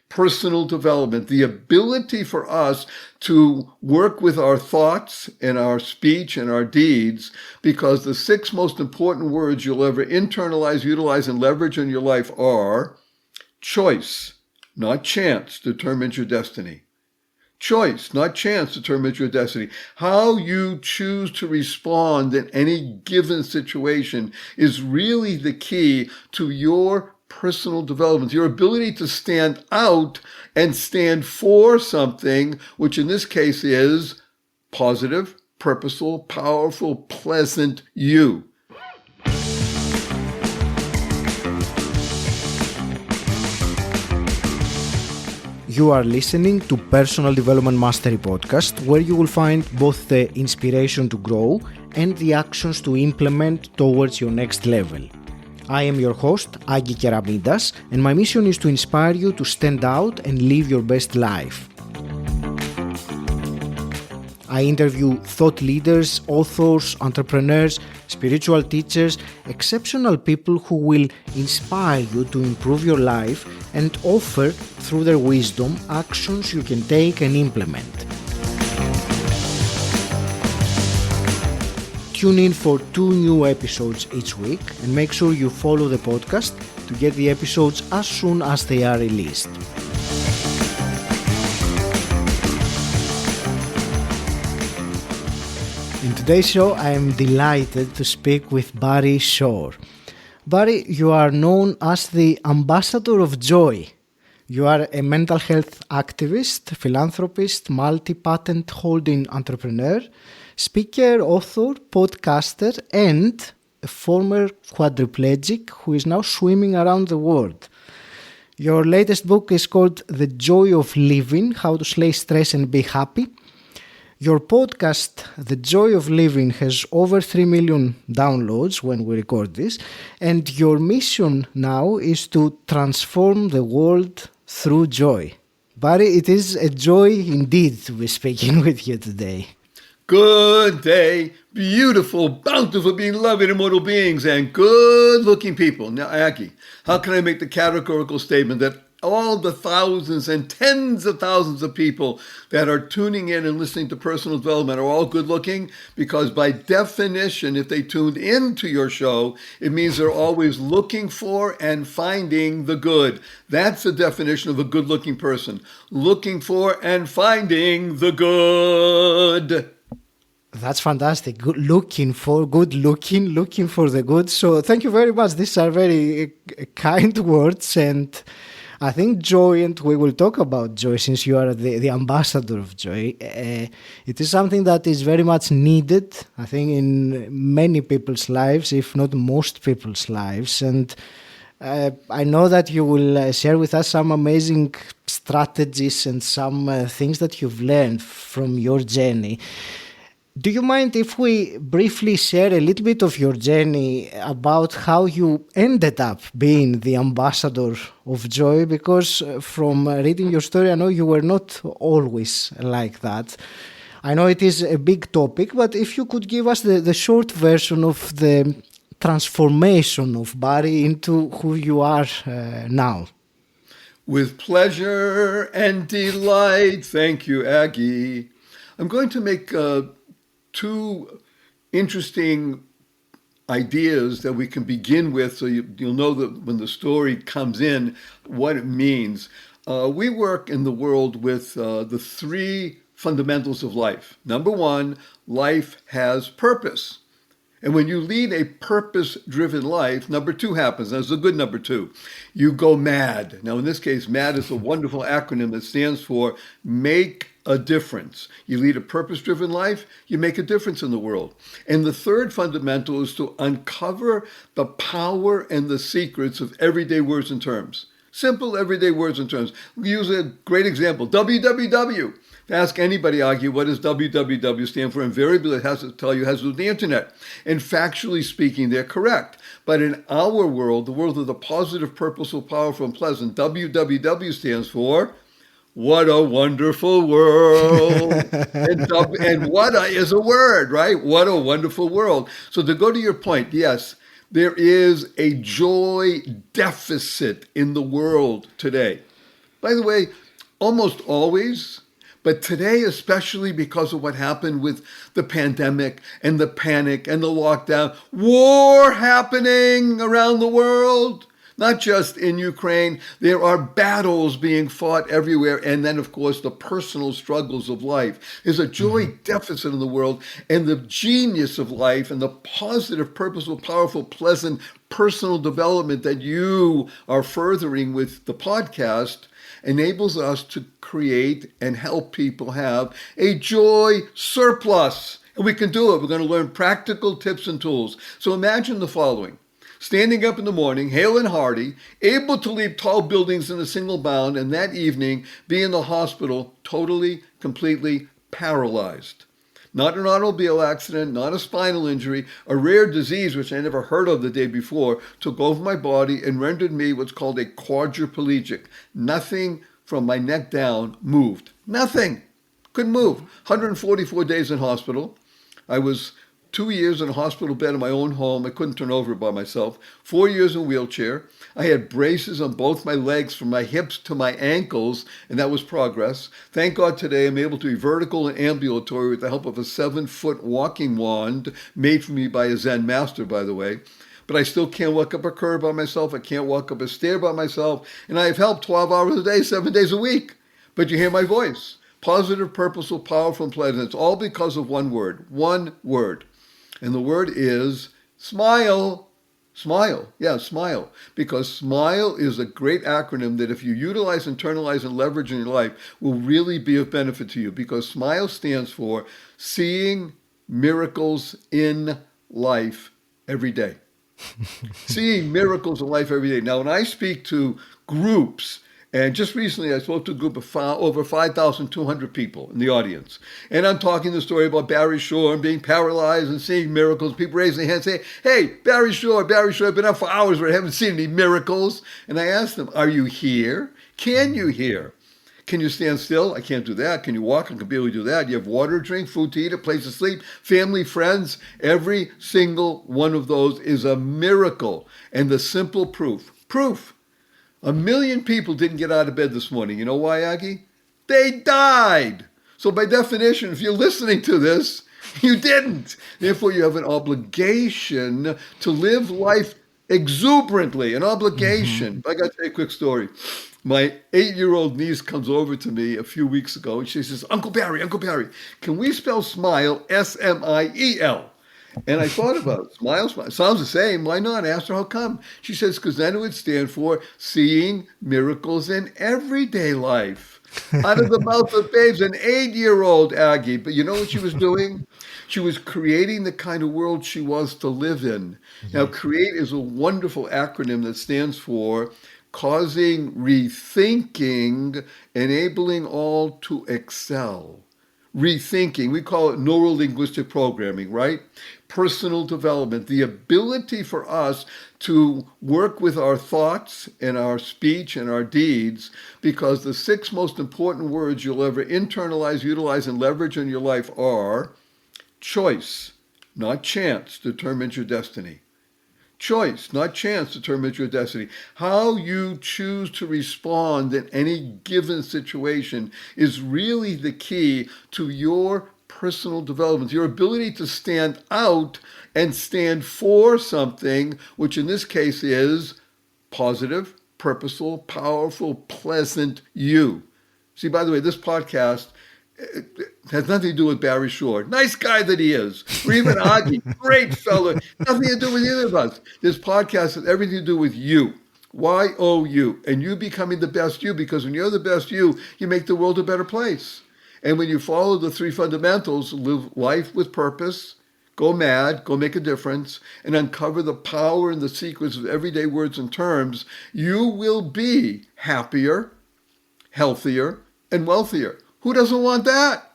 personal development, the ability for us to work with our thoughts and our speech and our deeds, because the 6 most important words you'll ever internalize, utilize, and leverage in your life are choice, not chance, determines your destiny. Choice, not chance, determines your destiny. How you choose to respond in any given situation is really the key to your personal development, your ability to stand out and stand for something, which in this case is positive, purposeful, powerful, pleasant you. You are listening to Personal Development Mastery Podcast, where you will find both the inspiration to grow and the actions to implement towards your next level. I am your host, 𝗁𝗁𝗵𝗄, and my mission is to inspire you to stand out and live your best life. I interview thought leaders, authors, entrepreneurs, spiritual teachers, exceptional people who will inspire you to improve your life and offer, through their wisdom, actions you can take and implement. Tune in for 2 new episodes each week and make sure you follow the podcast to get the episodes as soon as they are released. In today's show, I am delighted to speak with 𝗵𝗵𝗄. Barry, you are known as the ambassador of joy. You are a mental health activist, philanthropist, multi-patent holding entrepreneur, speaker, author, podcaster, and a former quadriplegic who is now swimming around the world. Your latest book is called The Joy of Living, How to Slay Stress and Be Happy. Your podcast, The Joy of Living, has over 3 million downloads when we record this, and your mission now is to transform the world through joy. Barry, it is a joy indeed to be speaking with you today. Good day, beautiful, bountiful, being loving, immortal beings, and good-looking people. Now, Aggie, how can I make the categorical statement that all the thousands and tens of thousands of people that are tuning in and listening to personal development are all good-looking? Because by definition, if they tuned into your show, it means they're always looking for and finding the good. That's the definition of a good-looking person. Looking for and finding the good. That's fantastic. Looking for the good. So thank you very much. These are very kind words, and I think joy, and we will talk about joy since you are the ambassador of joy. It is something that is very much needed, I think, in many people's lives, if not most people's lives. And I know that you will share with us some amazing strategies and some things that you've learned from your journey. Do you mind if we briefly share a little bit of your journey about how you ended up being the ambassador of joy? Because from reading your story, I know you were not always like that. I know it is a big topic, but if you could give us the short version of the transformation of Barry into who you are now. With pleasure and delight. Thank you, Aggie. I'm going to make 2 interesting ideas that we can begin with, so you'll know that when the story comes in, what it means. We work in the world with the 3 fundamentals of life. Number 1, life has purpose. And when you lead a purpose-driven life, number 2 happens. That's a good number 2. You go mad. Now, in this case, MAD is a wonderful acronym that stands for Make a Difference. You lead a purpose-driven life, you make a difference in the world. And the 3rd fundamental is to uncover the power and the secrets of everyday words and terms. Simple everyday words and terms. We use a great example, www. Ask anybody, argue, what does www stand for? Invariably, it has to tell you it has to do with the internet. And factually speaking, they're correct. But in our world, the world of the positive, purposeful, powerful, and pleasant, www stands for what a wonderful world. and what is a word, right? What a wonderful world. So to go to your point, yes, there is a joy deficit in the world today. By the way, almost always, but today especially because of what happened with the pandemic and the panic and the lockdown, war happening around the world, not just in Ukraine. There are battles being fought everywhere. And then, of course, the personal struggles of life. There's a joy deficit in the world, and the genius of life and the positive, purposeful, powerful, pleasant personal development that you are furthering with the podcast enables us to create and help people have a joy surplus. And we can do it. We're going to learn practical tips and tools. So imagine the following. Standing up in the morning, hale and hearty, able to leap tall buildings in a single bound, and that evening be in the hospital totally, completely paralyzed. Not an automobile accident, not a spinal injury, a rare disease which I never heard of the day before took over my body and rendered me what's called a 𝗁𝗸𝗄𝗄𝗃. Nothing from my neck down moved. Nothing. Couldn't move. 144 days in hospital. I was 2 years in a hospital bed in my own home. I couldn't turn over by myself. 4 years in a wheelchair. I had braces on both my legs from my hips to my ankles, and that was progress. Thank God today I'm able to be vertical and ambulatory with the help of a 7-foot walking wand made for me by a Zen master, by the way. But I still can't walk up a curb by myself. I can't walk up a stair by myself. And I have help 12 hours a day, 7 days a week. But you hear my voice. Positive, purposeful, powerful, and pleasant. It's all because of one word. One word. And the word is SMILE. SMILE. Yeah, SMILE. Because SMILE is a great acronym that if you utilize, internalize, and leverage in your life will really be of benefit to you. Because SMILE stands for Seeing Miracles in Life Every Day. Seeing miracles in life every day. Now, when I speak to groups, and just recently I spoke to a group of over 5,200 people in the audience. And I'm talking the story about Barry Shore and being paralyzed and seeing miracles. People raise their hands and say, hey, Barry Shore, I've been up for hours but I haven't seen any miracles. And I asked them, are you here? Can you hear? Can you stand still? I can't do that. Can you walk? I can barely do that. You have water to drink, food to eat, a place to sleep, family, friends. Every single one of those is a miracle. And the simple proof. 1 million people didn't get out of bed this morning. You know why, Aggie? They died. So by definition, if you're listening to this, you didn't. Therefore, you have an obligation to live life exuberantly, an obligation. I got to tell you a quick story. My 8-year-old niece comes over to me a few weeks ago and she says, Uncle Barry, can we spell SMILE, S-M-I-E-L? And I thought about it. SMILE. Sounds the same. Why not? I asked her how come. She says, because then it would stand for Seeing Miracles in Everyday Life. Out of the mouth of babes, an 8-year-old Aggie. But you know what she was doing? She was creating the kind of world she was to live in. Now, CREATE is a wonderful acronym that stands for Causing Rethinking, Enabling All to Excel. Rethinking, we call it neuro-linguistic programming, right? Personal development, the ability for us to work with our thoughts and our speech and our deeds, because the 6 most important words you'll ever internalize, utilize, and leverage in your life are choice, not chance, determines your destiny. Choice, not chance, determines your destiny. How you choose to respond in any given situation is really the key to your personal development, your ability to stand out and stand for something, which in this case is positive, purposeful, powerful, pleasant you. See, by the way, this podcast has nothing to do with Barry Shore. Nice guy that he is. Or even Aggie, great fellow. Nothing to do with either of us. This podcast has everything to do with you. Y-O-U. And you becoming the best you, because when you're the best you make the world a better place. And when you follow the 3 fundamentals, live life with purpose, go mad, go make a difference, and uncover the power and the secrets of everyday words and terms, you will be happier, healthier, and wealthier. Who doesn't want that?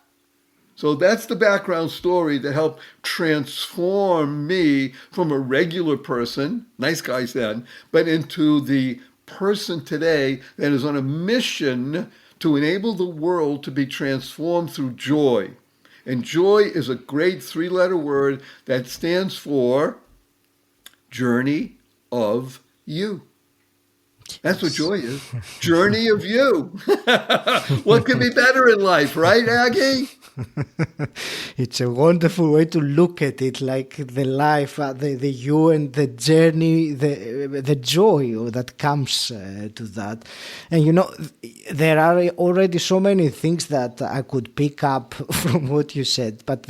So that's the background story that helped transform me from a regular person, nice guy then, but into the person today that is on a mission to enable the world to be transformed through joy. And joy is a great 3-letter word that stands for Journey of You. That's what Yes. joy is. Journey of you. What could be better in life, right, Aggie? It's a wonderful way to look at it, like the life, the you and the journey, the joy that comes to that. And there are already so many things that I could pick up from what you said, but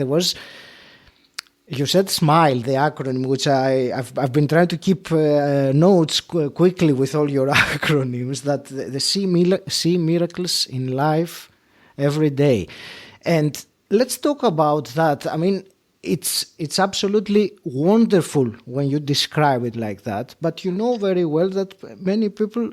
you said SMILE, the acronym, which I've been trying to keep notes quickly with all your acronyms, that the see miracles in life every day. And let's talk about that. I mean, it's absolutely wonderful when you describe it like that, but you know very well that many people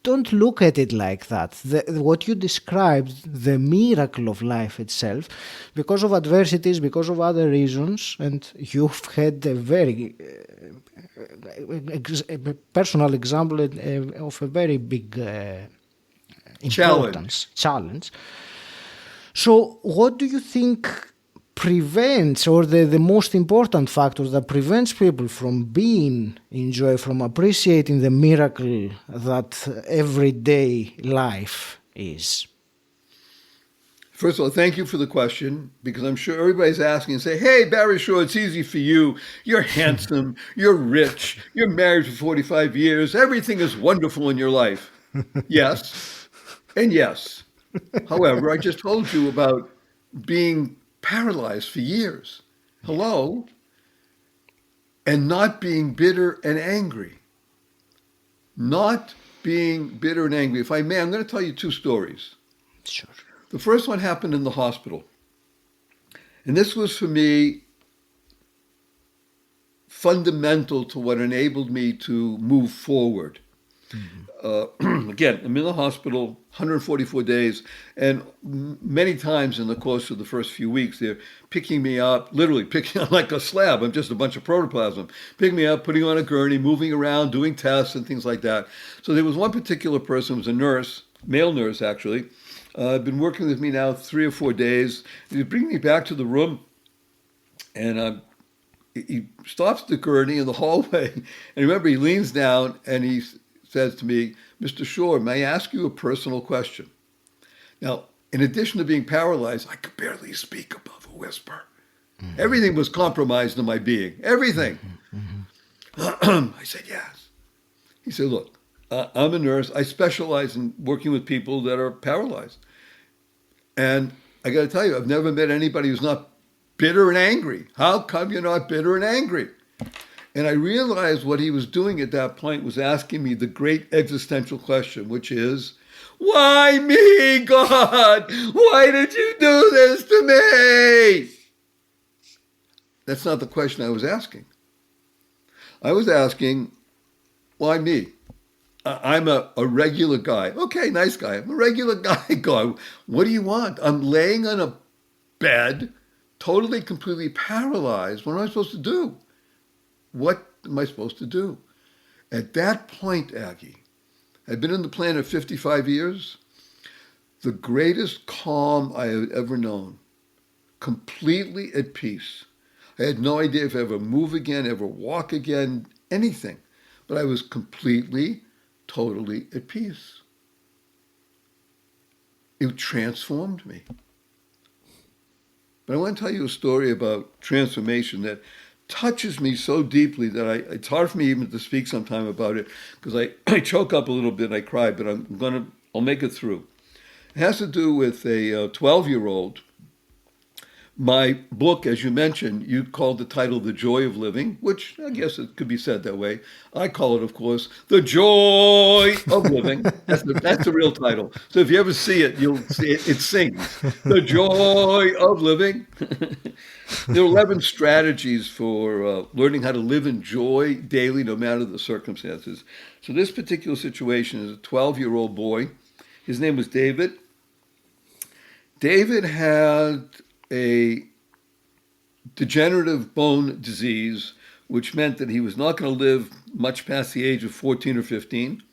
don't look at it like that. What you described, the miracle of life itself, because of adversities, because of other reasons, and you've had a very personal example of a very big importance, challenge. So what do you think prevents, or the most important factors that prevents people from being in joy, from appreciating the miracle that everyday life is? First of all, thank you for the question, because I'm sure everybody's asking and say, hey, Barry Shaw, it's easy for you. You're handsome, you're rich, you're married for 45 years, everything is wonderful in your life. Yes, and yes. However, I just told you about being paralyzed for years. Hello? And not being bitter and angry. Not being bitter and angry. If I may, I'm going to tell you two stories. Sure. The first one happened in the hospital. And this was for me fundamental to what enabled me to move forward. Again, I'm in the hospital 144 days, and many times in the course of the first few weeks, they're picking me up, literally picking up like a slab. I'm just a bunch of protoplasm. Picking me up, putting on a gurney, moving around, doing tests and things like that. So there was one particular person who was a nurse, male nurse actually, been working with me now 3 or 4 days. He bring me back to the room, and he stops the gurney in the hallway. And remember, he leans down and he says to me, Mr. Shore, may I ask you a personal question? Now, in addition to being paralyzed, I could barely speak above a whisper. Mm-hmm. Everything was compromised in my being. Everything. Mm-hmm. I said, yes. He said, look, I'm a nurse. I specialize in working with people that are paralyzed. And I got to tell you, I've never met anybody who's not bitter and angry. How come you're not bitter and angry? And I realized what he was doing at that point was asking me the great existential question, which is, why me, God? Why did you do this to me? That's not the question I was asking. I was asking, why me? I'm a regular guy. Okay, nice guy. I'm a regular guy. God, what do you want? I'm laying on a bed, totally, completely paralyzed. What am I supposed to do? What am I supposed to do? At that point, Aggie, I've been on the planet 55 years, the greatest calm I have ever known, completely at peace. I had no idea if I ever move again, ever walk again, anything. But I was completely, totally at peace. It transformed me. But I want to tell you a story about transformation that touches me so deeply that it's hard for me even to speak sometime about it, because I choke up a little bit and I cry, but I'll make it through. It has to do with a 12-year-old. My book, as you mentioned, you called the title The Joy of Living, which I guess it could be said that way. I call it, of course, The Joy of Living. That's the real title. So if you ever see it, you'll see it sings. The Joy of Living. There are 11 strategies for learning how to live in joy daily, no matter the circumstances. So this particular situation is a 12-year-old boy. His name was David. David had a degenerative bone disease, which meant that he was not going to live much past the age of 14 or 15.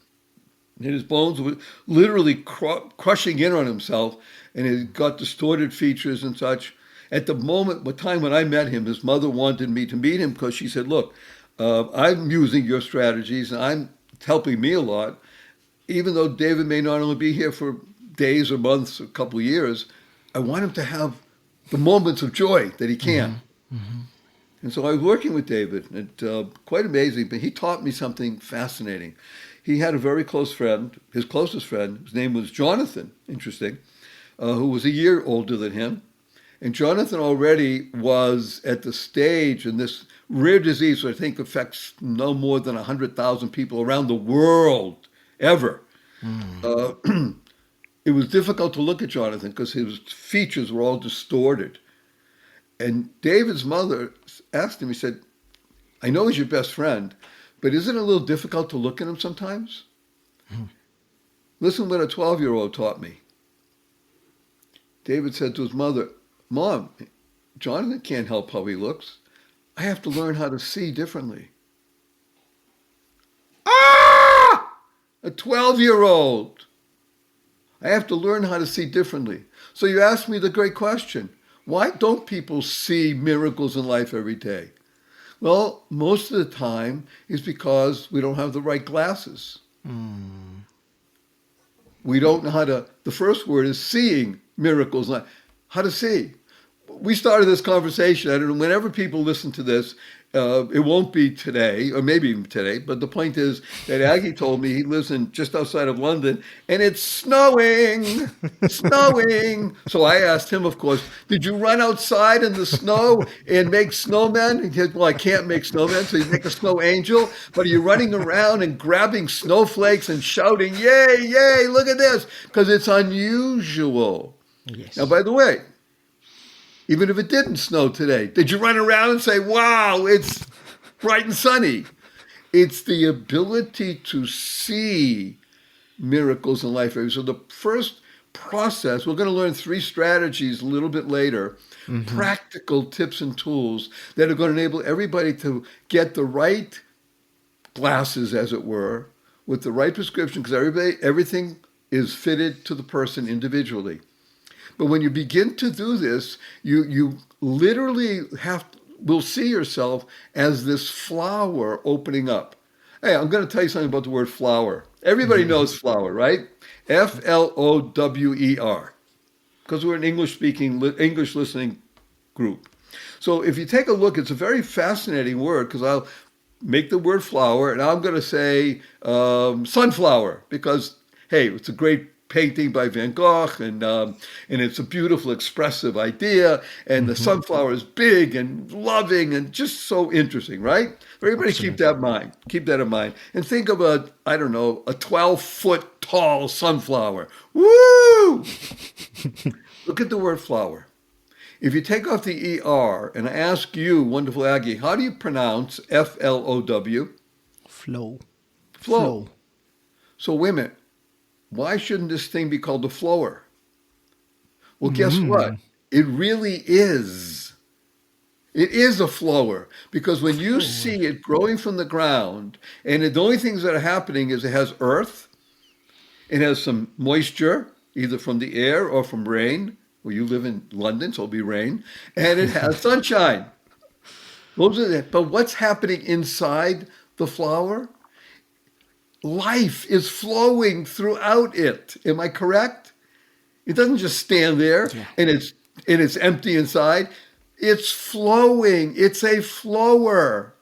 And his bones were literally crushing in on himself, and he got distorted features and such. At the time when I met him, his mother wanted me to meet him because she said, look, I'm using your strategies and it's helping me a lot. even though David may not only be here for days or months or a couple of years, I want him to have the moments of joy that he can. And so I was working with David, and quite amazing, but he taught me something fascinating. He had a very close friend, his closest friend, his name was Jonathan, interesting, who was a year older than him. And Jonathan already was at the stage in this rare disease, which I think affects no more than 100,000 people around the world, ever. It was difficult to look at Jonathan because his features were all distorted. And David's mother asked him, he said, I know he's your best friend, but isn't it a little difficult to look at him sometimes? Listen what a 12-year-old taught me. David said to his mother, Mom, Jonathan can't help how he looks. I have to learn how to see differently. Ah! A 12-year-old. I have to learn how to see differently. So you asked me the great question. Why don't people see miracles in life every day? Well, most of the time is because we don't have the right glasses. We don't know how to, the first word is seeing miracles, how to see. We started this conversation, I don't know, whenever people listen to this, it won't be today, or maybe even today, but the point is that Aggie told me he lives in just outside of London, and it's snowing, snowing. So I asked him, of course, did you run outside in the snow and make snowmen? He said, well, I can't make snowmen, so you make a snow angel, but are you running around and grabbing snowflakes and shouting, yay, yay, look at this, because it's unusual. Yes. Now, by the way, even if it didn't snow today, did you run around and say, wow, it's bright and sunny? It's the ability to see miracles in life. So the first process, we're going to learn 3 strategies a little bit later, practical tips and tools that are going to enable everybody to get the right glasses, as it were, with the right prescription, because everything is fitted to the person individually. But when you begin to do this, you literally will see yourself as this flower opening up. Hey, I'm going to tell you something about the word flower. Everybody knows flower, right? Flower, because we're an English listening group. So if you take a look, it's a very fascinating word, because I'll make the word flower, and I'm going to say sunflower, because, hey, it's a great painting by Van Gogh, and it's a beautiful, expressive idea, and the sunflower is big and loving and just so interesting, right? Everybody keep that in mind, and think of a 12-foot tall sunflower. Woo! Look at the word flower. If you take off the ER, and I ask you, wonderful Aggie, how do you pronounce FLOW? Flow. Flow. So wait a minute. Why shouldn't this thing be called a flower? Well, guess what? It really is. It is a flower, because when you see it growing from the ground, and the only things that are happening is it has earth, it has some moisture, either from the air or from rain. Well, you live in London, so it'll be rain, and it has sunshine. But what's happening inside the flower? Life is flowing throughout it. Am I correct? It doesn't just stand there and it's empty inside. It's flowing. It's a flower.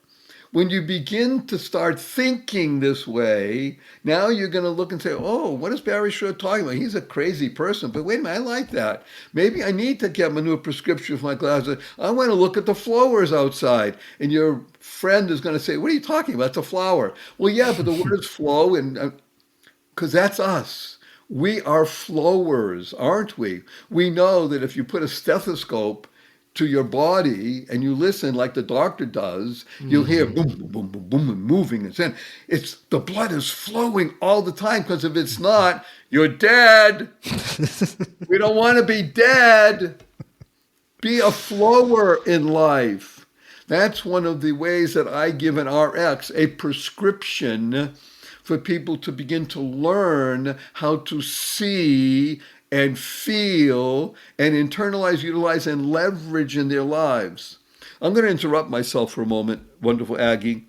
When you begin to start thinking this way, now you're going to look and say, oh, what is 𝗵𝗂cie𝘁𝗲 talking about? He's a crazy person. But wait a minute, I like that. Maybe I need to get my new prescription for my glasses. I want to look at the flowers outside. And your friend is going to say, what are you talking about? It's a flower. Well, yeah, but the word is flow, and because that's us. We are flowers, aren't we? We know that if you put a stethoscope to your body and you listen like the doctor does, you'll hear boom, boom, boom, boom, boom, and moving. And it's the blood is flowing all the time, because if it's not, you're dead. We don't want to be dead. Be a flower in life. That's one of the ways that I give an RX a prescription for people to begin to learn how to see and feel and internalize, utilize, and leverage in their lives. I'm going to interrupt myself for a moment, wonderful Aggie.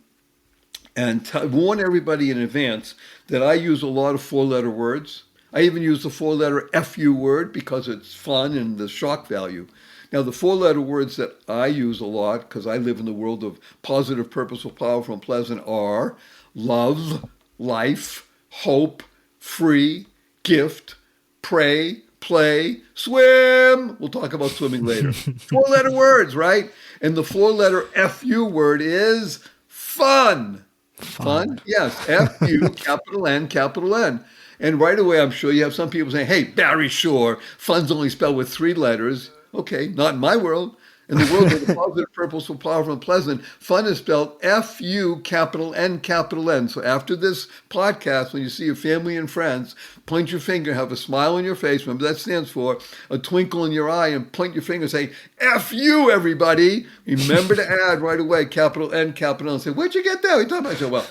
and warn everybody in advance that I use a lot of four-letter words. I even use the four-letter FU word because it's fun and the shock value. Now, the four-letter words that I use a lot, because I live in the world of positive, purposeful, powerful, and pleasant, are love, life, hope, free, gift, pray, play, swim. We'll talk about swimming later. Four-letter words, right? And the four-letter FU word is fun. Fun? Yes. F-U, capital N, capital N. And right away, I'm sure you have some people saying, hey, Barry Shore, fun's only spelled with three letters. Okay, not in my world. In the world of the positive, purposeful, powerful, and pleasant, fun is spelled F-U, capital N, capital N. So after this podcast, when you see your family and friends, point your finger, have a smile on your face. Remember that stands for a twinkle in your eye, and point your finger and say, F-U, everybody. Remember to add right away, capital N, capital N. Say, where'd you get that? What are you talking about? I said, well,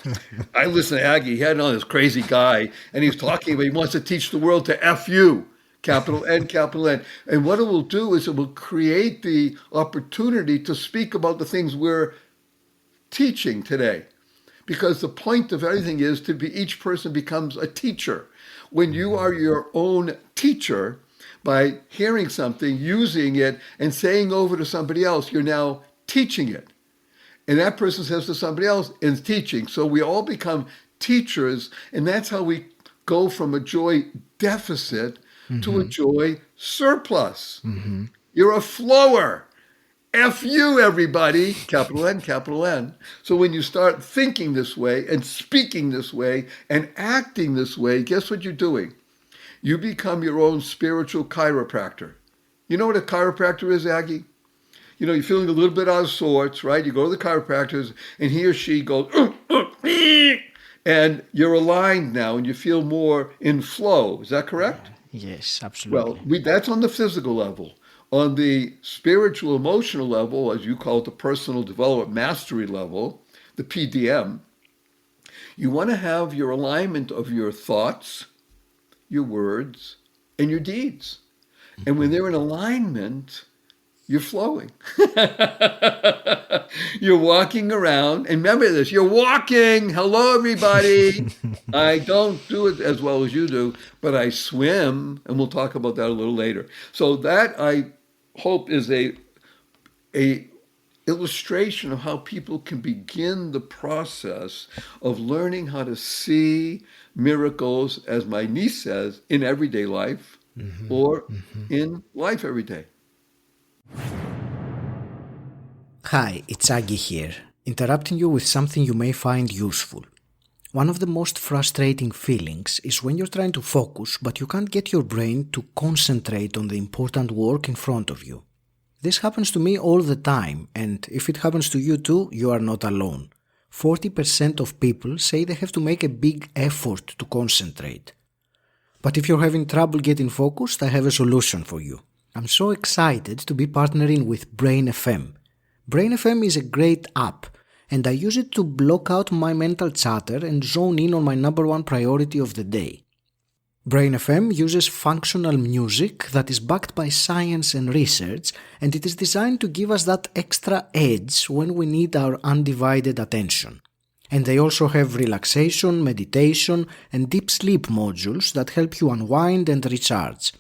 I listened to Aggie. He had on this crazy guy, and he's talking about he wants to teach the world to F-U. Capital N, capital N. And what it will do is it will create the opportunity to speak about the things we're teaching today. Because the point of everything is to be, each person becomes a teacher. When you are your own teacher, by hearing something, using it, and saying over to somebody else, you're now teaching it. And that person says to somebody else, is teaching. So we all become teachers, and that's how we go from a joy deficit to a joy surplus. You're a flower. F-U, everybody. Capital N, capital N. So when you start thinking this way and speaking this way and acting this way, guess what you're doing? You become your own spiritual chiropractor. You know what a chiropractor is, Aggie? You know, you're feeling a little bit out of sorts, right? You go to the chiropractor and he or she goes, and you're aligned now and you feel more in flow. Is that correct? Yes, absolutely. Well, that's on the physical level. On the spiritual, emotional level, as you call it, the personal development mastery level, the PDM, you want to have your alignment of your thoughts, your words, and your deeds. And when they're in alignment, you're flowing. You're walking around. And remember this, you're walking. Hello, everybody. I don't do it as well as you do, but I swim. And we'll talk about that a little later. So that, I hope, is a illustration of how people can begin the process of learning how to see miracles, as my niece says, in everyday life or in life every day. Hi, it's Aggie here, interrupting you with something you may find useful. One of the most frustrating feelings is when you're trying to focus, but you can't get your brain to concentrate on the important work in front of you. This happens to me all the time, and if it happens to you too, you are not alone. 40% of people say they have to make a big effort to concentrate. But if you're having trouble getting focused, I have a solution for you. I'm so excited to be partnering with Brain FM. Brain FM is a great app, and I use it to block out my mental chatter and zone in on my number one priority of the day. Brain FM uses functional music that is backed by science and research, and it is designed to give us that extra edge when we need our undivided attention. And they also have relaxation, meditation, and deep sleep modules that help you unwind and recharge.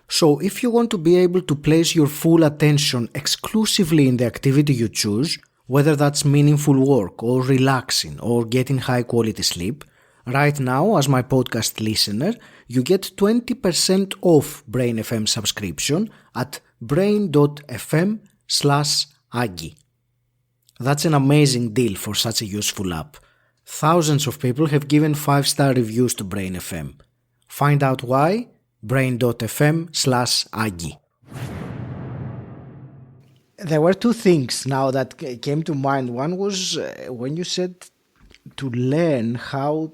So if you want to be able to place your full attention exclusively in the activity you choose, whether that's meaningful work or relaxing or getting high quality sleep, right now as my podcast listener, you get 20% off Brain FM subscription at brain.fm/Aggie. That's an amazing deal for such a useful app. Thousands of people have given 5-star reviews to Brain FM. Find out why? brain.fm/Aggie. There were two things now that came to mind. One was when you said to learn how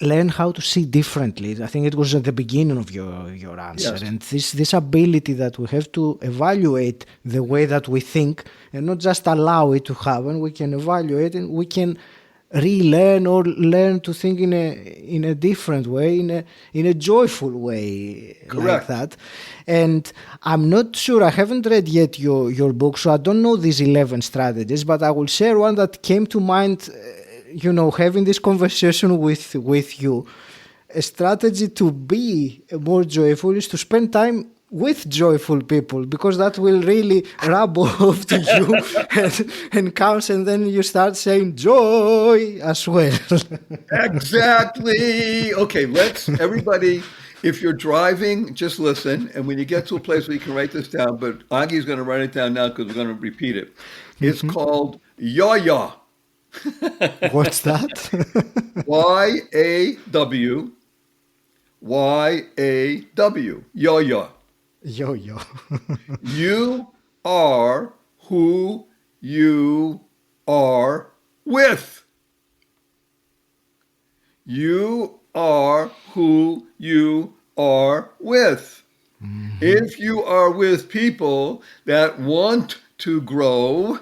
to see differently. I think it was at the beginning of your answer. Yes. And this ability that we have to evaluate the way that we think and not just allow it to happen. We can evaluate and we can relearn or learn to think in a different way, in a joyful way. Correct. Like that. And I'm not sure, I haven't read yet your book, so I don't know these 11 strategies, but I will share one that came to mind having this conversation with you, a strategy to be more joyful is to spend time with joyful people, because that will really rub off to you and counts, and then you start saying joy as well. Exactly. Okay, everybody, if you're driving, just listen. And when you get to a place where you can write this down, but Agi's going to write it down now because we're going to repeat it. It's called 𝗁𝗂. What's that? 𝗁𝗂. 𝗁𝗂. 𝗁𝗂. Yo-yo. You are who you are with. You are who you are with. Mm-hmm. If you are with people that want to grow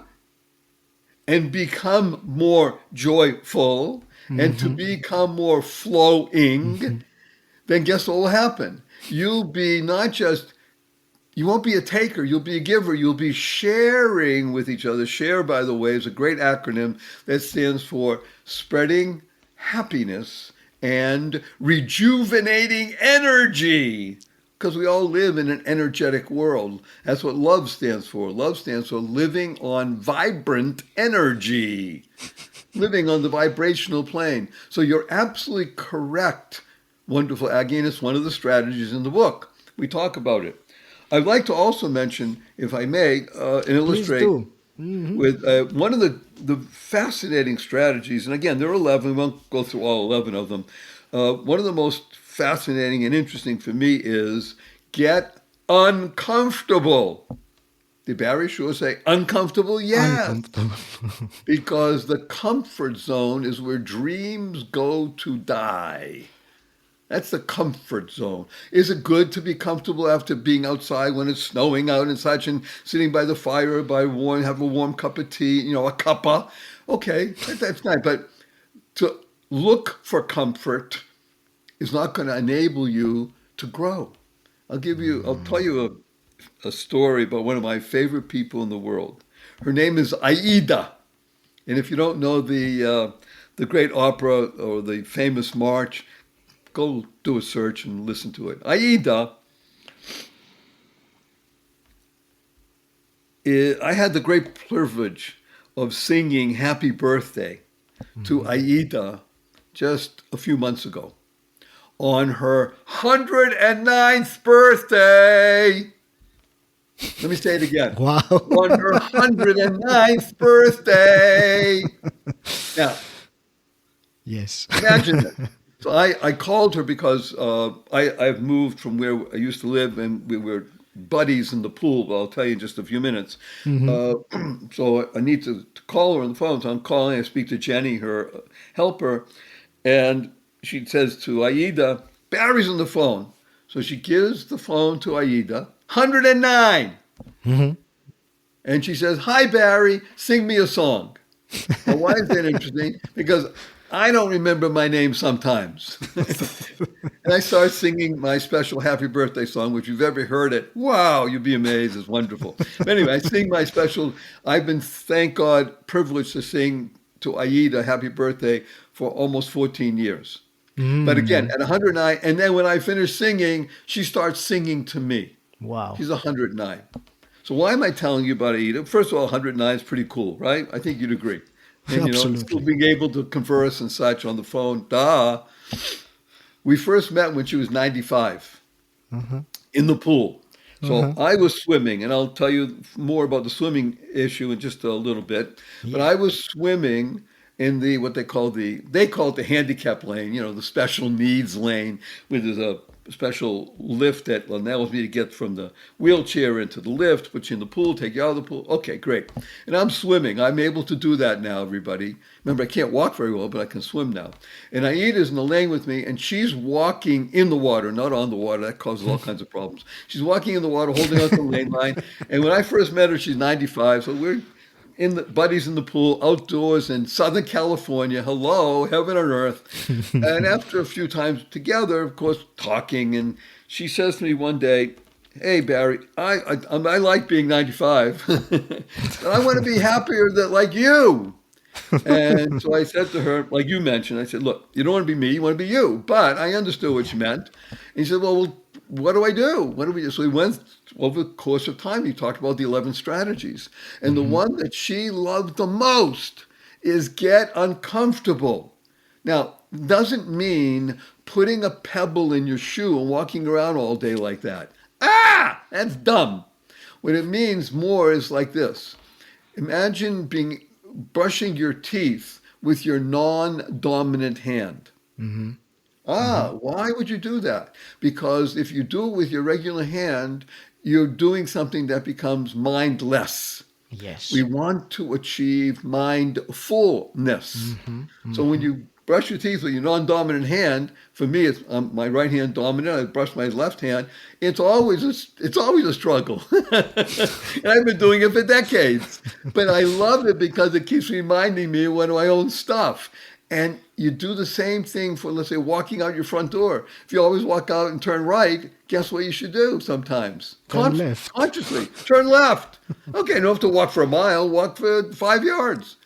and become more joyful and to become more flowing, then guess what will happen? You'll be you won't be a taker, you'll be a giver. You'll be sharing with each other. SHARE, by the way, is a great acronym that stands for spreading happiness and rejuvenating energy. Because we all live in an energetic world. That's what LOVE stands for. LOVE stands for living on vibrant energy. Living on the vibrational plane. So you're absolutely correct, wonderful Aggie, and it's one of the strategies in the book. We talk about it. I'd like to also mention, if I may, and illustrate with one of the fascinating strategies, and again, there are 11, we won't go through all 11 of them. One of the most fascinating and interesting for me is get uncomfortable. Did Barry Shore say uncomfortable? Yes. Uncomfortable. Because the comfort zone is where dreams go to die. That's the comfort zone. Is it good to be comfortable after being outside when it's snowing out and such, and sitting by the fire, have a warm cup of tea, a cuppa? Okay, that's nice. But to look for comfort is not going to enable you to grow. I'll tell you a story about one of my favorite people in the world. Her name is Aida. And if you don't know the great opera or the famous march, go do a search and listen to it. Aida, I had the great privilege of singing Happy Birthday to Aida just a few months ago on her 109th birthday. Let me say it again. Wow. On her 109th birthday. Now, yes. Imagine that. So I called her because I've moved from where I used to live, and we were buddies in the pool. I'll tell you in just a few minutes. So I need to call her on the phone. So I'm calling. I speak to Jenny, her helper, and she says to Aida, Barry's on the phone. So she gives the phone to Aida, 109. And she says, hi, Barry, sing me a song. Now, why is that interesting? Because I don't remember my name sometimes. And I start singing my special happy birthday song, which if you've ever heard it, wow, you'd be amazed. It's wonderful. But anyway, I sing my special, I've been, thank God, privileged to sing to Aida happy birthday for almost 14 years. But again, at 109, and then when I finish singing, she starts singing to me. Wow. She's 109. So why am I telling you about Aida? First of all, 109 is pretty cool, right? I think you'd agree. And, still being able to converse and such on the phone. We first met when she was 95 in the pool. So I was swimming, and I'll tell you more about the swimming issue in just a little bit. Yeah. But I was swimming in what they call it the handicap lane, the special needs lane, where there's a special lift that allows me to get from the wheelchair into the lift, put you in the pool, take you out of the pool. Okay, great. And I'm swimming. I'm able to do that now, everybody. Remember, I can't walk very well, but I can swim now. And Aida's in the lane with me, and she's walking in the water, not on the water. That causes all kinds of problems. She's walking in the water, holding onto the lane line. And when I first met her, she's 95, so we're buddies in the pool, outdoors in Southern California. Hello, heaven on earth. And after a few times together, of course, talking, and she says to me one day, hey, Barry, I like being 95, but I want to be happier like you. And so I said to her, like you mentioned, I said, look, you don't want to be me, you want to be you. But I understood what she meant. And he said, well, what do I do? What do we do? So he went over the course of time. He talked about the 11 strategies. And the one that she loved the most is get uncomfortable. Now, doesn't mean putting a pebble in your shoe and walking around all day like that. That's dumb. What it means more is like this. Imagine brushing your teeth with your non-dominant hand. Why would you do that? Because if you do it with your regular hand, you're doing something that becomes mindless. Yes. We want to achieve mindfulness. So when you brush your teeth with your non-dominant hand, for me, it's my right hand dominant. I brush my left hand. It's always a struggle. And I've been doing it for decades, but I love it because it keeps reminding me of one of my own stuff. And you do the same thing for, let's say, walking out your front door. If you always walk out and turn right, guess what you should do sometimes? Turn left. Consciously, turn left. Okay, you don't have to walk for a mile, walk for 5 yards.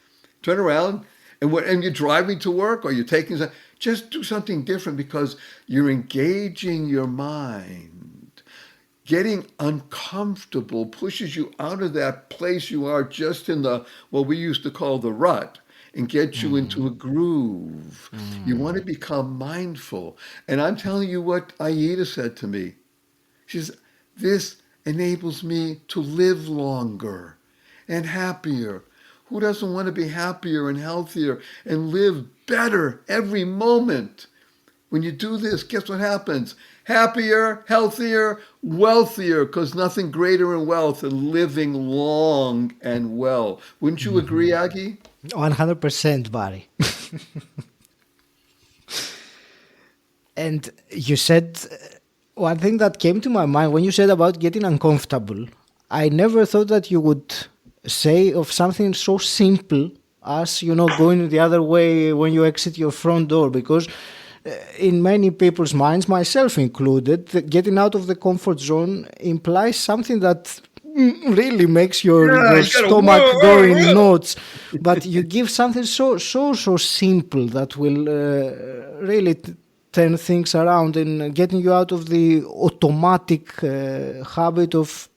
Turn around, and you're driving to work or you're taking, just do something different because you're engaging your mind. Getting uncomfortable pushes you out of that place you are just in what we used to call the rut, and get you into a groove. You want to become mindful. And I'm telling you what Aida said to me. She says, this enables me to live longer and happier. Who doesn't want to be happier and healthier and live better every moment? When you do this, guess what happens? Happier, healthier, wealthier, because nothing greater in wealth than living long and well. Wouldn't you agree, Aggie? 100%, Barry. And you said one thing that came to my mind when you said about getting uncomfortable. I never thought that you would say of something so simple as, going the other way when you exit your front door, because in many people's minds, myself included, getting out of the comfort zone implies something that really makes your stomach go in knots. But you give something so simple that will really turn things around and getting you out of the automatic habit of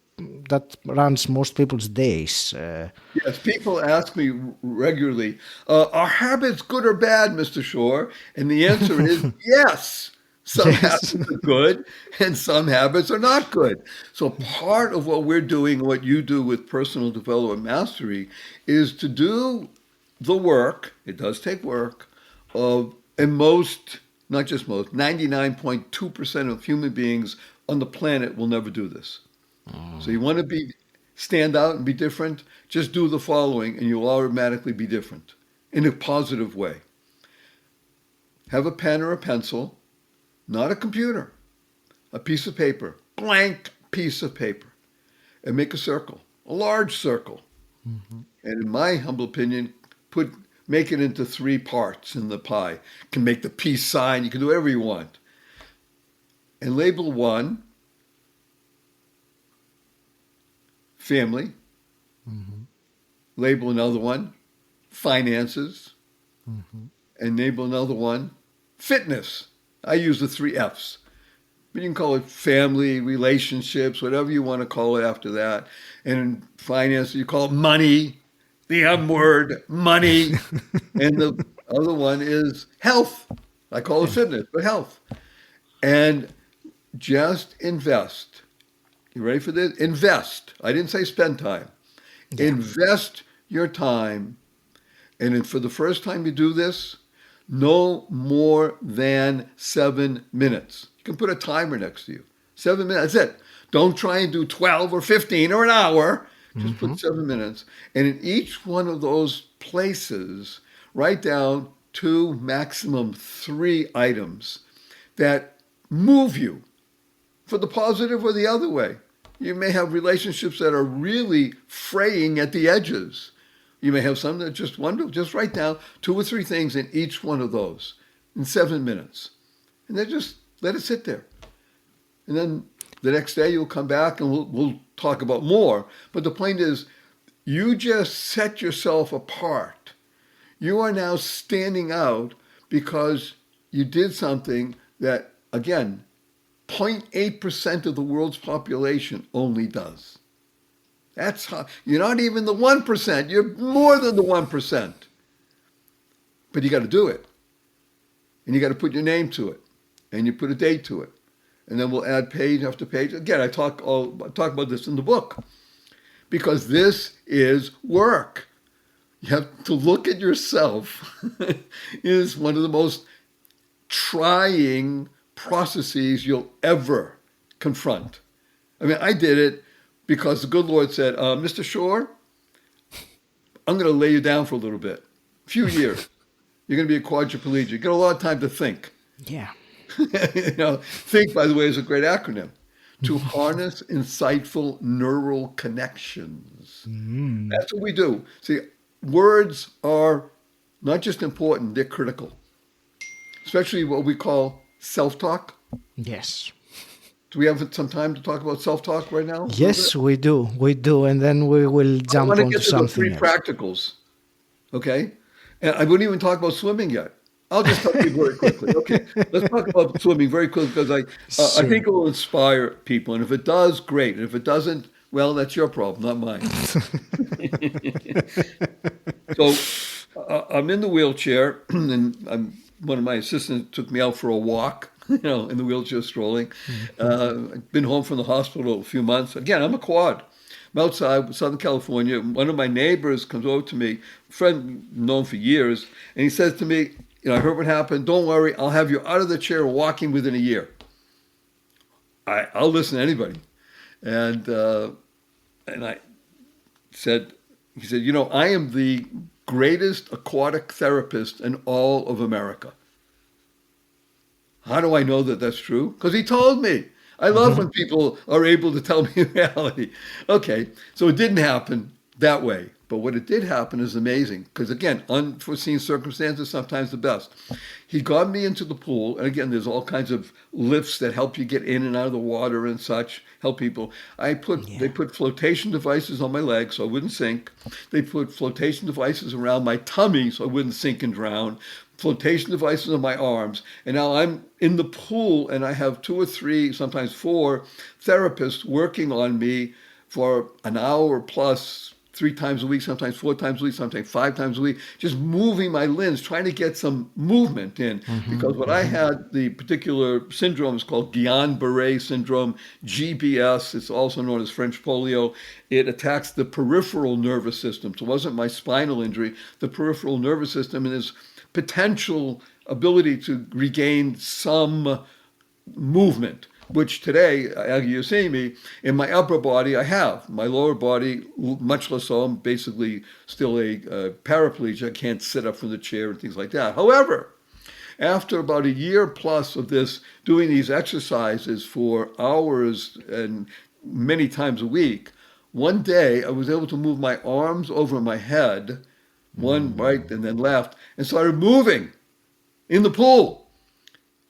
that runs most people's days. Yes, people ask me regularly, are habits good or bad, Mr. Shore? And the answer is yes. Some habits are good and some habits are not good. So part of what we're doing, what you do with personal development mastery, is to do the work, it does take work, and not just most, 99.2% of human beings on the planet will never do this. So you want to stand out and be different, just do the following and you'll automatically be different in a positive way. Have a pen or a pencil, not a computer, a piece of paper, blank piece of paper, and make a circle, a large circle. And in my humble opinion, make it into 3 parts in the pie. You can make the peace sign, you can do whatever you want. And label 1, family. Label another one, finances. And label another one, fitness. I use the 3 F's. But you can call it family, relationships, whatever you want to call it after that. And in finance, you call it money, the M word, money. And the other one is health. I call it fitness, but health. And just invest. You ready for this? Invest. I didn't say spend time. Yeah. Invest your time. And for the first time you do this, no more than 7 minutes. You can put a timer next to you. 7 minutes, that's it. Don't try and do 12 or 15 or an hour. Just put 7 minutes. And in each one of those places, write down 2, maximum 3 items that move you for the positive or the other way. You may have relationships that are really fraying at the edges. You may have some that just wonderful. Just write down 2 or 3 things in each one of those in 7 minutes. And then just let it sit there. And then the next day you'll come back and we'll talk about more. But the point is, you just set yourself apart. You are now standing out because you did something that, again, 0.8% of the world's population only does. That's how, you're not even the 1%. You're more than the 1%. But you got to do it. And you got to put your name to it. And you put a date to it. And then we'll add page after page. Again, I talk about this in the book. Because this is work. You have to look at yourself is one of the most trying processes you'll ever confront. I mean, I did it because the good Lord said, Mr. Shore, I'm going to lay you down for a little bit, a few years. You're going to be a quadriplegic. You get a lot of time to think. Yeah. Think, by the way, is a great acronym. To harness insightful neural connections. That's what we do. See, words are not just important, they're critical. Especially what we call self-talk. Yes. Do we have some time to talk about self-talk right now? Yes, we do. We do. And then we will jump onto something else. I want to get to the 3 practicals. Okay? And I wouldn't even talk about swimming yet. I'll just tell you very quickly. Okay, let's talk about swimming very quickly because I think it will inspire people. And if it does, great. And if it doesn't, well, that's your problem, not mine. So I'm in the wheelchair, and one of my assistants took me out for a walk, in the wheelchair strolling. I've been home from the hospital a few months. Again, I'm a quad. I'm outside Southern California. One of my neighbors comes over to me, a friend known for years, and he says to me, I heard what happened. Don't worry. I'll have you out of the chair walking within a year. I'll listen to anybody. And I said, he said, I am the greatest aquatic therapist in all of America. How do I know that that's true? Because he told me. I love when people are able to tell me reality. Okay, so it didn't happen that way. But what it did happen is amazing. Because again, unforeseen circumstances, sometimes the best. He got me into the pool. And again, there's all kinds of lifts that help you get in and out of the water and such, help people. They put flotation devices on my legs so I wouldn't sink. They put flotation devices around my tummy so I wouldn't sink and drown. Flotation devices on my arms. And now I'm in the pool and I have 2 or 3, sometimes 4 therapists working on me for an hour plus, 3 times a week, sometimes 4 times a week, sometimes 5 times a week, just moving my limbs, trying to get some movement in. Because what I had, the particular syndrome is called Guillain-Barré syndrome, GBS. It's also known as French polio. It attacks the peripheral nervous system. So it wasn't my spinal injury, the peripheral nervous system, and his potential ability to regain some movement, which today, as you see me, in my upper body I have. My lower body, much less so. I'm basically still a paraplegic. I can't sit up from the chair and things like that. However, after about a year plus of this, doing these exercises for hours and many times a week, one day I was able to move my arms over my head, one right and then left, and started moving in the pool.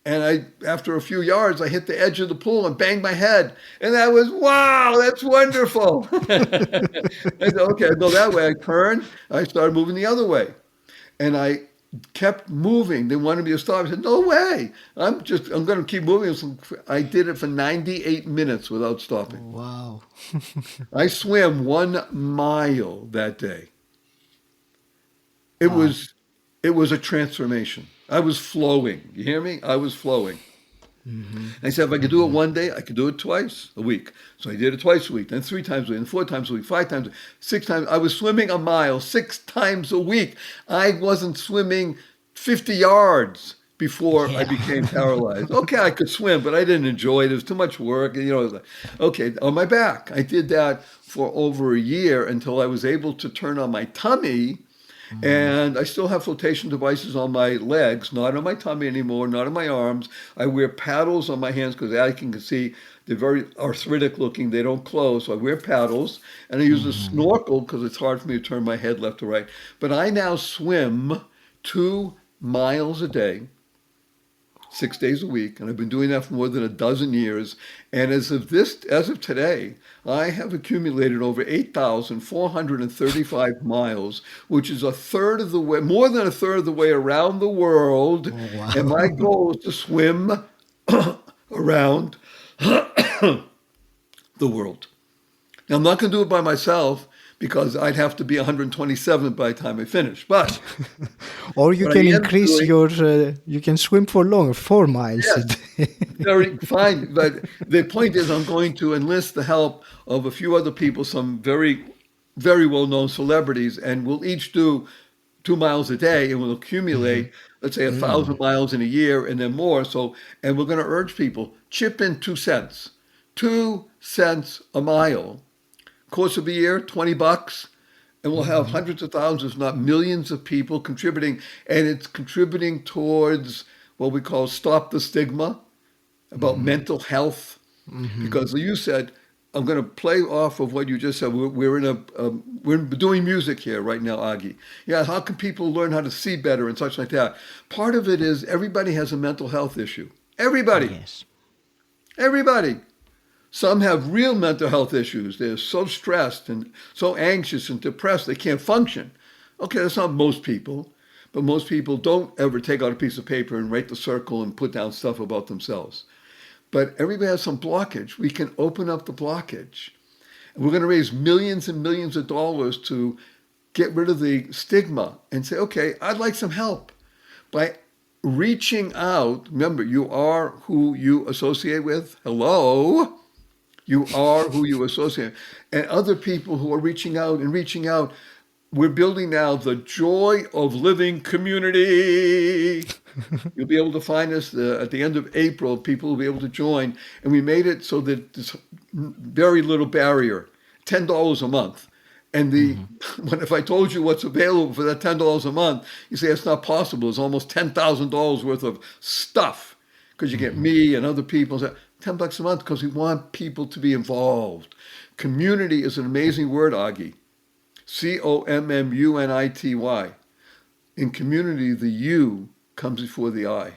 And after a few yards, I hit the edge of the pool and banged my head. And that was, wow, that's wonderful. I said, okay, I go that way. I turned, I started moving the other way. And I kept moving. They wanted me to stop. I said, no way. I'm going to keep moving. So I did it for 98 minutes without stopping. Wow. I swam 1 mile that day. It was a transformation. I was flowing. You hear me? I was flowing. I said, if I could do it one day, I could do it twice a week. So I did it twice a week, then 3 times a week, then 4 times a week, 5 times, 6 times. I was swimming a mile 6 times a week. I wasn't swimming 50 yards before I became paralyzed. Okay, I could swim, but I didn't enjoy it. It was too much work. Okay, on my back. I did that for over a year until I was able to turn on my tummy. And I still have flotation devices on my legs, not on my tummy anymore, not on my arms. I wear paddles on my hands because I can see they're very arthritic looking. They don't close. So I wear paddles. And I use a snorkel because it's hard for me to turn my head left or right. But I now swim 2 miles a day 6 days a week, and I've been doing that for more than a dozen years. And as of today, I have accumulated over 8,435 miles, which is a third of the way, more than a third of the way around the world. Oh, wow. And my goal is to swim around the world. Now, I'm not going to do it by myself because I'd have to be 127 by the time I finish. But or you what can I am increase doing- your, you can swim for longer, 4 miles a Yes. day. Very fine. But the point is, I'm going to enlist the help of a few other people, some very, very well-known celebrities, and we'll each do 2 miles a day, and we'll accumulate, let's say, 1,000 miles in a year, and then more. So, and we're going to urge people, chip in 2 cents, 2 cents a mile. Course of a year, $20, and we'll have hundreds of thousands, if not millions of people contributing, and it's contributing towards what we call stop the stigma about mental health. Because you said, I'm going to play off of what you just said. We're doing music here right now, Agi. Yeah, how can people learn how to see better and such like that? Part of it is everybody has a mental health issue. Everybody. Yes. Everybody. Some have real mental health issues. They're so stressed and so anxious and depressed they can't function. Okay, that's not most people, but most people don't ever take out a piece of paper and write the circle and put down stuff about themselves. But everybody has some blockage. We can open up the blockage. And we're going to raise millions and millions of dollars to get rid of the stigma and say, okay, I'd like some help. By reaching out, remember, you are who you associate with. Hello? You are who you associate. And other people who are reaching out, we're building now the Joy of Living community. You'll be able to find us at the end of April. People will be able to join. And we made it so that there's very little barrier, $10 a month. And if I told you what's available for that $10 a month, you say it's not possible. It's almost $10,000 worth of stuff because you get me and other people. $10 a month because we want people to be involved. Community is an amazing word, Agi. COMMUNITY. In community, the U comes before the I.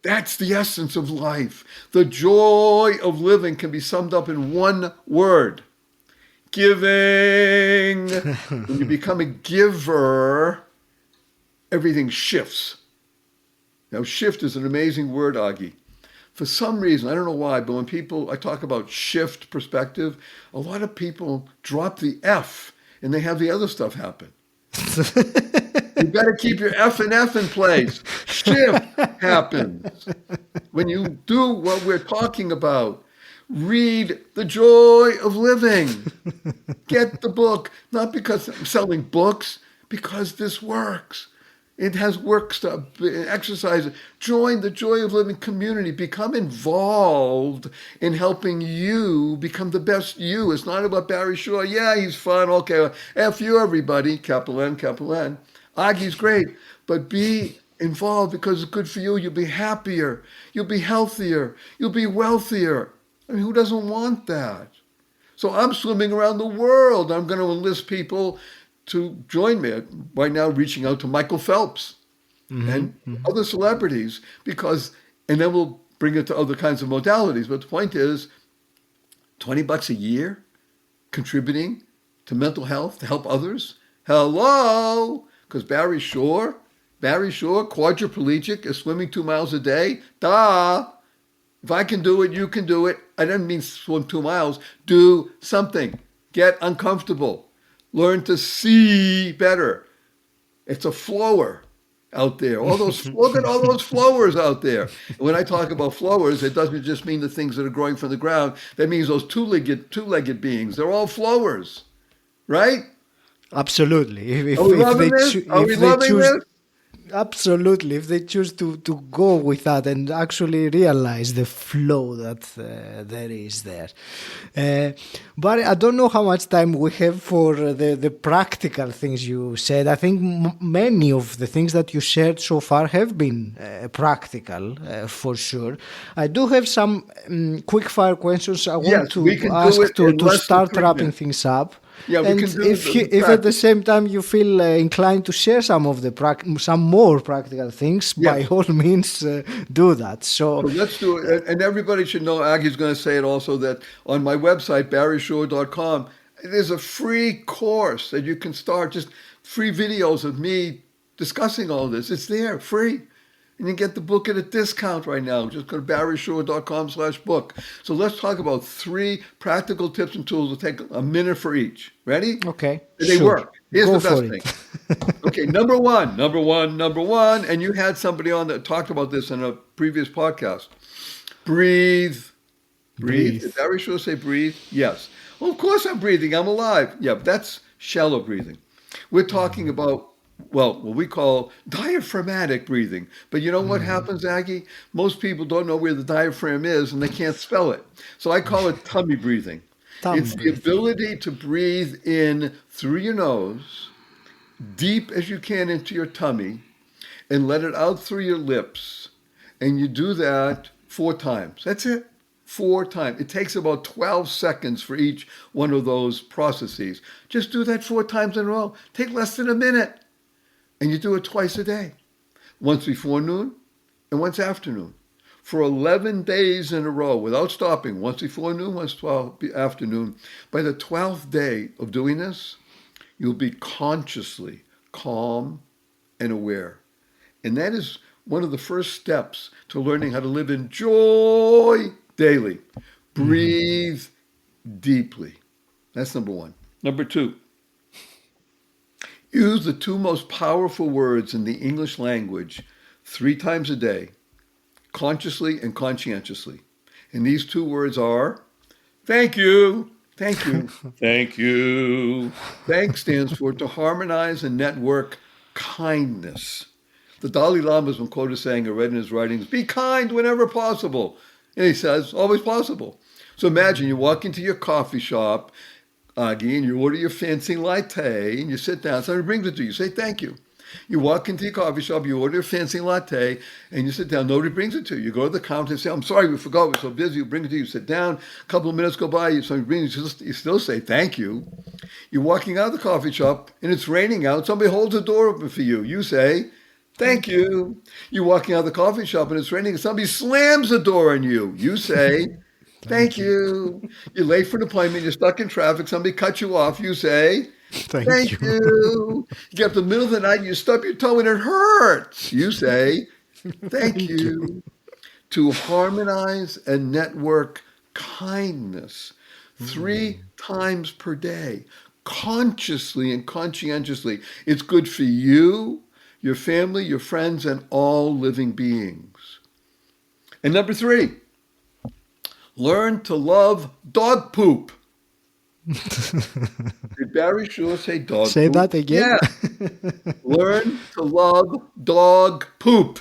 That's the essence of life. The joy of living can be summed up in one word. Giving. When you become a giver, everything shifts. Now, shift is an amazing word, Agi. For some reason, I don't know why, but when I talk about shift perspective, a lot of people drop the F and they have the other stuff happen. You better keep your F and F in place. Shift happens. When you do what we're talking about, read The Joy of Living. Get the book, not because I'm selling books, because this works. It has work stuff, exercise. Join the Joy of Living community. Become involved in helping you become the best you. It's not about Barry Shaw. Yeah, he's fun. Okay, F you, everybody. Capital N, capital N. Agi's great, but be involved because it's good for you. You'll be happier. You'll be healthier. You'll be wealthier. I mean, who doesn't want that? So I'm swimming around the world. I'm going to enlist people to join me right now, reaching out to Michael Phelps and other celebrities and then we'll bring it to other kinds of modalities. But the point is, $20 a year contributing to mental health to help others. Hello, because Barry Shaw, quadriplegic, is swimming 2 miles a day. Duh. If I can do it, you can do it. I didn't mean swim 2 miles. Do something. Get uncomfortable. Learn to see better. It's a flower out there. Look at all those flowers out there. And when I talk about flowers, it doesn't just mean the things that are growing from the ground. That means those two-legged beings. They're all flowers, right? Absolutely. Are we loving this? Are we loving this? Absolutely. If they choose to go with that and actually realize the flow that there is there. But I don't know how much time we have for the practical things you said. I think many of the things that you shared so far have been practical, for sure. I do have some quick fire questions I want to ask to start wrapping things up. Yeah, we And can do if at the same time you feel inclined to share some of the some more practical things, by Yes. all means do that. So So let's do it. And everybody should know, Aggie's going to say it also, that on my website, 𝗵𝗠𝗀𝗏.com, there's a free course that you can start, just free videos of me discussing all this. It's there, free. And you get the book at a discount right now. Just go to 𝗵𝗠𝗀𝗏.com/book. So let's talk about 3 practical tips and tools. We'll take a minute for each. Ready? okay, And they sure, work. Here's go the for best it. thing. Okay, number one, and you had somebody on that talked about this in a previous podcast. Breathe. Breathe. Did 𝗵𝗠𝗀 say breathe? Yes. Well, of course I'm breathing. I'm alive. Yeah, but that's shallow breathing. We're talking about, well, what we call diaphragmatic breathing. But you know what happens, Aggie? Most people don't know where the diaphragm is and they can't spell it. So I call it tummy breathing. Tummy It's the breathing. ability to breathe in through your nose, deep as you can into your tummy, and let it out through your lips. And you do that 4 times. That's it. 4 times. It takes about 12 seconds for each one of those processes. Just do that 4 times in a row. Take less than a minute. And you do it twice a day. Once before noon and once after noon. For 11 days in a row without stopping. Once before noon, once afternoon. By the 12th day of doing this, you'll be consciously calm and aware. And that is one of the first steps to learning how to live in joy daily. Breathe deeply. That's number 1. Number 2, use the 2 most powerful words in the English language 3 times a day, consciously and conscientiously. And these 2 words are, thank you, thank you, thank you. Thank stands for to harmonize and network kindness. The Dalai Lama has been quoted saying, I read in his writings, be kind whenever possible. And he says, always possible. So imagine you walk into your coffee shop, Aggie, and you order your fancy latte, and you sit down, somebody brings it to you, you say thank you. You walk into your coffee shop, you order a fancy latte, and you sit down, nobody brings it to you. You go to the counter and say, I'm sorry, we forgot, we're so busy, you bring it to you, you sit down, a couple of minutes go by, somebody brings it, you still say thank you. You're walking out of the coffee shop, and it's raining out, somebody holds the door open for you, you say, thank you. You're walking out of the coffee shop and it's raining and somebody slams the door on you. You say, thank you. You're late for an appointment. You're stuck in traffic. Somebody cuts you off. You say, thank you. You get up to the middle of the night and you stub your toe and it hurts. You say, thank you. To harmonize and network kindness 3 times per day, consciously and conscientiously. It's good for you, your family, your friends, and all living beings. And number 3, learn to love dog poop. Did 𝗵𝗠𝗀 say dog Say poop? that again? Yeah. Learn to love dog poop.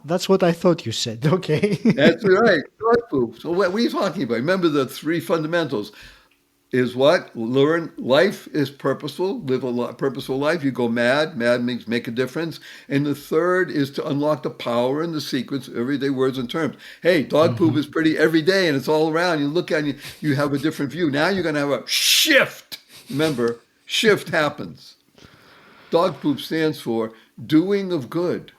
That's what I thought you said. Okay. That's right, dog poop. So what are you talking about? Remember the 3 fundamentals. Is what? Learn life is purposeful. Live a purposeful life. You go mad. Mad means make a difference. And the 3rd is to unlock the power and the secrets of everyday words and terms. Hey, dog poop is pretty every day and it's all around. You look at it, you have a different view. Now you're going to have a shift. Remember, shift happens. Dog poop stands for doing of good.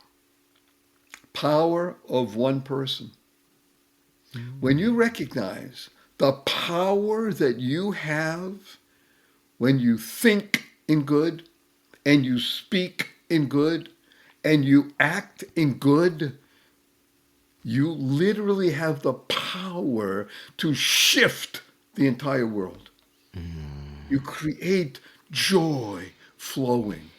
Power of one person. When you recognize the power that you have when you think in good and you speak in good and you act in good, you literally have the power to shift the entire world. You create joy flowing,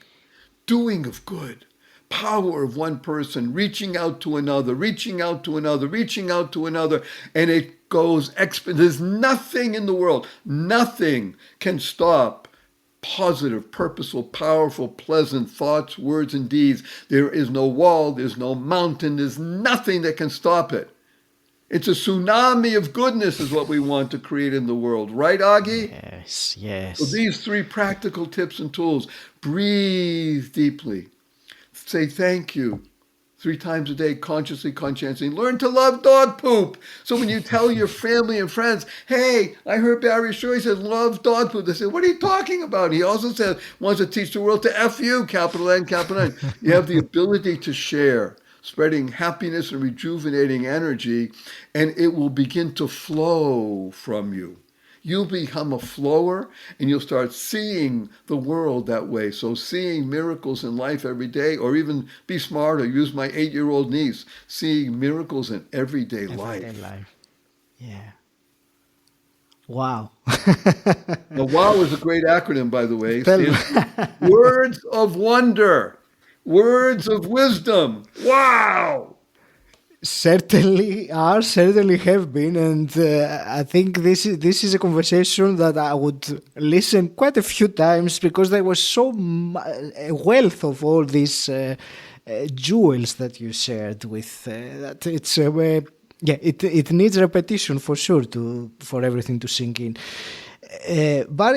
doing of good, power of one person, reaching out to another, reaching out to another, reaching out to another, and it goes There's nothing in the world, nothing can stop positive, purposeful, powerful, pleasant thoughts, words, and deeds. There is no wall, there's no mountain, there's nothing that can stop it. It's a tsunami of goodness is what we want to create in the world. Right, Aggie? Yes, yes. So these 3 practical tips and tools. Breathe deeply. Say thank you 3 times a day, consciously, conscientiously. Learn to love dog poop. So when you tell your family and friends, hey, I heard Barry Shore said love dog poop, they say, what are you talking about? He also said, wants to teach the world to F you, capital N, capital N. You have the ability to share, spreading happiness and rejuvenating energy, and it will begin to flow from you. You'll become a flower, and you'll start seeing the world that way. So seeing miracles in life every day, or even be smarter, use my 8-year-old niece, seeing miracles in everyday life. Everyday life. Yeah. Wow. Now, WOW is a great acronym, by the way. Tell me. Words of wonder, words of wisdom. Wow. Certainly are, certainly have been, and I think this is a conversation that I would listen quite a few times, because there was a wealth of all these jewels that you shared with. That it's it needs repetition for sure for everything to sink in. But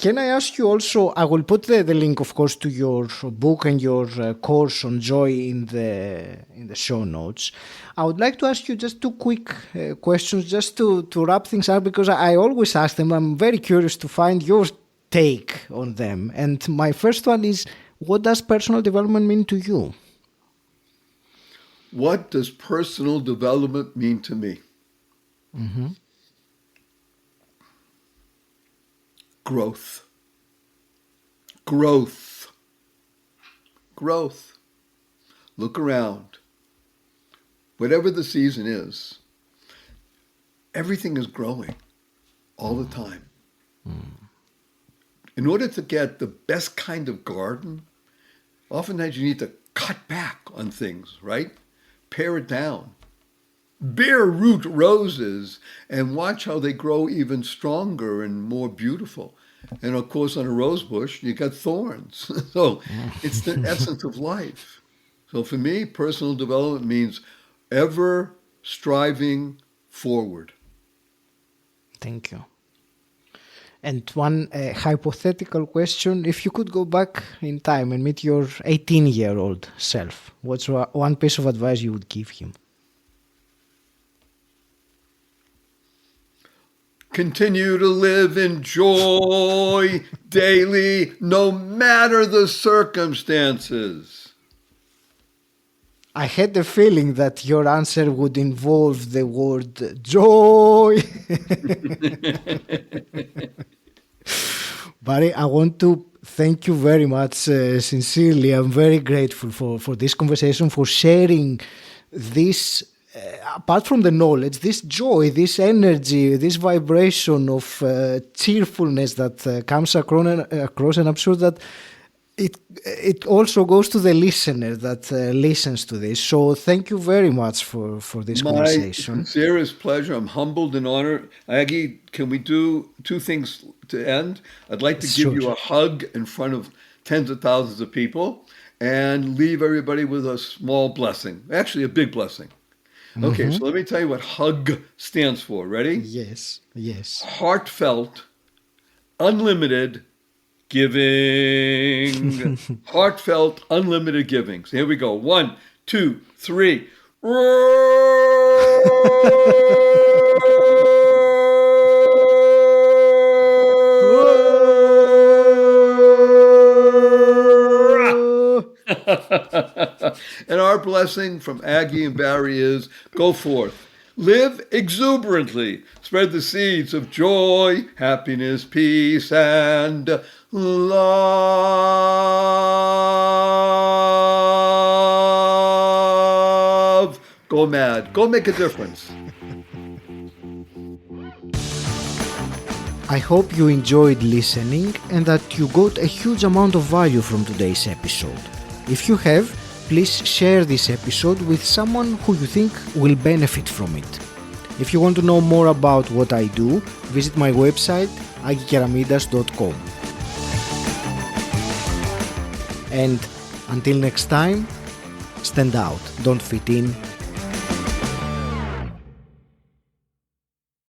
can I ask you also, I will put the link, of course, to your book and your course on joy in the show notes. I would like to ask you just 2 quick questions just to wrap things up, because I always ask them. I'm very curious to find your take on them. And my first one is, what does personal development mean to you? What does personal development mean to me? Mm-hmm. Growth. Growth. Growth. Look around. Whatever the season is, everything is growing all the time. In order to get the best kind of garden, oftentimes you need to cut back on things, right? Pare it down. Bare root roses and watch how they grow even stronger and more beautiful. And of course, on a rose bush, you got thorns. So it's the essence of life. So for me, personal development means ever striving forward. Thank you. And one hypothetical question: if you could go back in time and meet your 18-year-old self, what's one piece of advice you would give him? Continue to live in joy daily, no matter the circumstances. I had the feeling that your answer would involve the word joy. Barry, I want to thank you very much, sincerely. I'm very grateful for this conversation, for sharing this. Apart from the knowledge, this joy, this energy, this vibration of cheerfulness that comes across, and I'm sure that it also goes to the listener that listens to this. So thank you very much for this conversation. My sincerest pleasure. I'm humbled and honored. Aggie, can we do 2 things to end? I'd like to give you a hug in front of tens of thousands of people and leave everybody with a small blessing, actually a big blessing. Okay, so let me tell you what HUG stands for. Ready? Yes. Heartfelt, unlimited giving. Heartfelt, unlimited giving. So here we go. 1, 2, 3. And our blessing from Aggie and Barry is, go forth, live exuberantly, spread the seeds of joy, happiness, peace, and love. Go mad. Go make a difference. I hope you enjoyed listening and that you got a huge amount of value from today's episode. If you have, please share this episode with someone who you think will benefit from it. If you want to know more about what I do, visit my website 𝗿𝗂𝗄𝗎.com. And until next time, stand out, don't fit in,